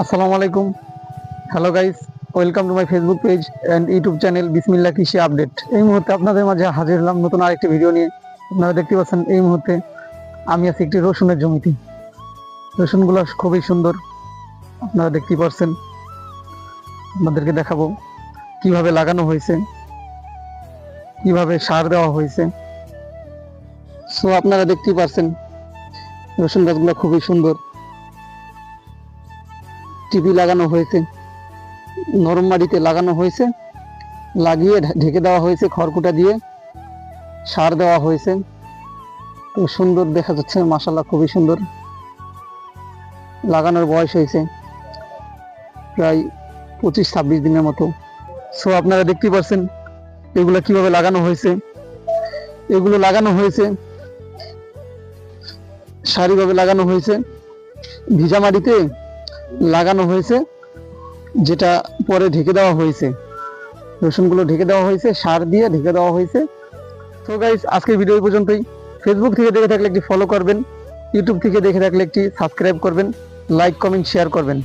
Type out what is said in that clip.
আসসালামু আলাইকুম। Hello guys, welcome to my Facebook page and YouTube channel বিসমিল্লাহ কৃষি আপডেট। এই মুহূর্তে আপনাদের মাঝে হাজির হলাম নতুন আরেকটি ভিডিও নিয়ে। আপনারা দেখতে পাচ্ছেন এই মুহূর্তে আমি আছি একটি রসুনের জমিতে। রসুনগুলো খুবই সুন্দর, আপনারা দেখতেই পাচ্ছেন। আপনাদেরকে দেখাবো কিভাবে লাগানো হয়েছে, কিভাবে সার দেওয়া হয়েছে। সো আপনারা দেখতেই পাচ্ছেন রসুন গাছগুলো খুবই সুন্দর। টিপি লাগানো হয়েছে, নরম মাটিতে লাগানো হয়েছে, লাগিয়ে ঢেকে দেওয়া হয়েছে খড়কুটা দিয়ে, সার দেওয়া হয়েছে। তো সুন্দর দেখা যাচ্ছে, মাশাআল্লাহ খুবই সুন্দর। লাগানোর বয়স হয়েছে প্রায় 25-26 দিনের মতো। সো আপনারা দেখতেই পাচ্ছেন এগুলো কিভাবে লাগানো হয়েছে। এগুলো লাগানো হয়েছে সারিভাবে লাগানো হয়েছে, ভিজা মাটিতে লাগানো হয়েছে, যেটা পরে ঢেকে দেওয়া হয়েছে। রসুনগুলো ঢেকে দেওয়া হয়েছে, সার দিয়ে ঢেকে দেওয়া হয়েছে। তো গাইস, আজকের ভিডিও এই পর্যন্তই। ফেসবুক থেকে দেখে থাকলে একটি ফলো করবেন, ইউটিউব থেকে দেখে থাকলে একটি সাবস্ক্রাইব করবেন, লাইক কমেন্ট শেয়ার করবেন।